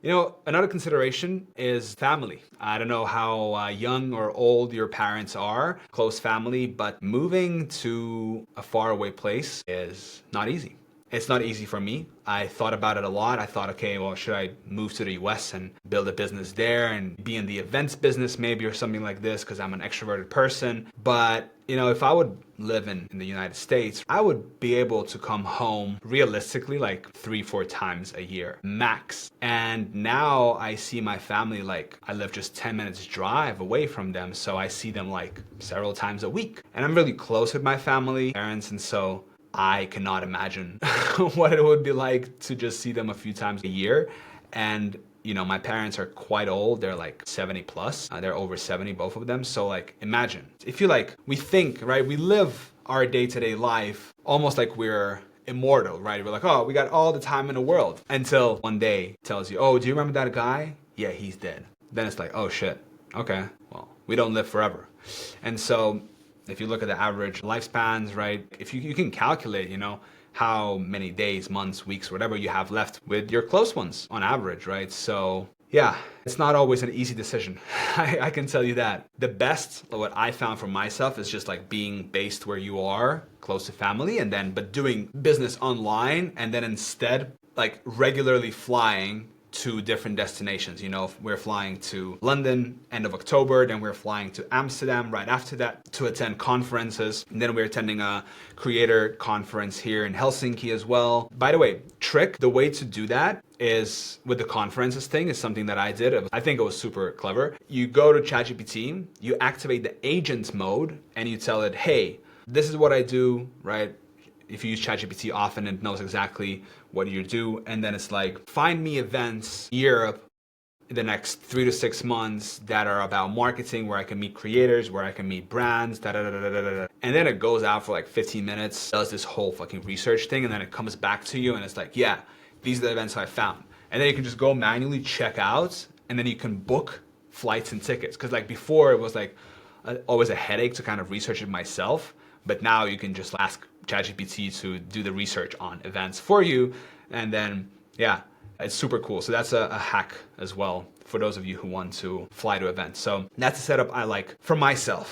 Another consideration is family. I don't know how young or old your parents are, close family, but moving to a faraway place is not easy. It's not easy for me. I thought about it a lot. I thought, okay, well, should I move to the US and build a business there and be in the events business maybe or something like this because I'm an extroverted person. But, if I would live in the United States, I would be able to come home realistically like 3, 4 times a year, max. And now I see my family like I live just 10 minutes drive away from them. So I see them like several times a week. And I'm really close with my family, parents, and so I cannot imagine what it would be like to just see them a few times a year. And my parents are quite old. They're like 70 plus. They're over 70, both of them. So like, imagine if we think, right? We live our day-to-day life almost like we're immortal, right? We're like, oh, we got all the time in the world until one day tells you, oh, do you remember that guy? Yeah, he's dead. Then it's like, oh shit. Okay, well, we don't live forever. And so if you look at the average lifespans, right? If you can calculate, how many days, months, weeks, whatever you have left with your close ones on average, right? So yeah, it's not always an easy decision. I can tell you that. The best, what I found for myself is just like being based where you are, close to family, but doing business online, and then instead like regularly flying to different destinations. We're flying to London end of October, then we're flying to Amsterdam right after that to attend conferences. And then we're attending a creator conference here in Helsinki as well. By the way, the way to do that is with the conferences thing is something that I did. I think it was super clever. You go to ChatGPT, you activate the agent mode, and you tell it, hey, this is what I do, right? If you use ChatGPT often, it knows exactly what you do. And then it's like, find me events Europe in the next 3 to 6 months that are about marketing, where I can meet creators, where I can meet brands, da da da da da da. And then it goes out for like 15 minutes, does this whole fucking research thing, and then it comes back to you and it's like, yeah, these are the events I found. And then you can just go manually check out, and then you can book flights and tickets. Because like before it was like always a headache to kind of research it myself. But now you can just ask ChatGPT to do the research on events for you. And then, yeah, it's super cool. So that's a hack as well for those of you who want to fly to events. So that's a setup I like for myself.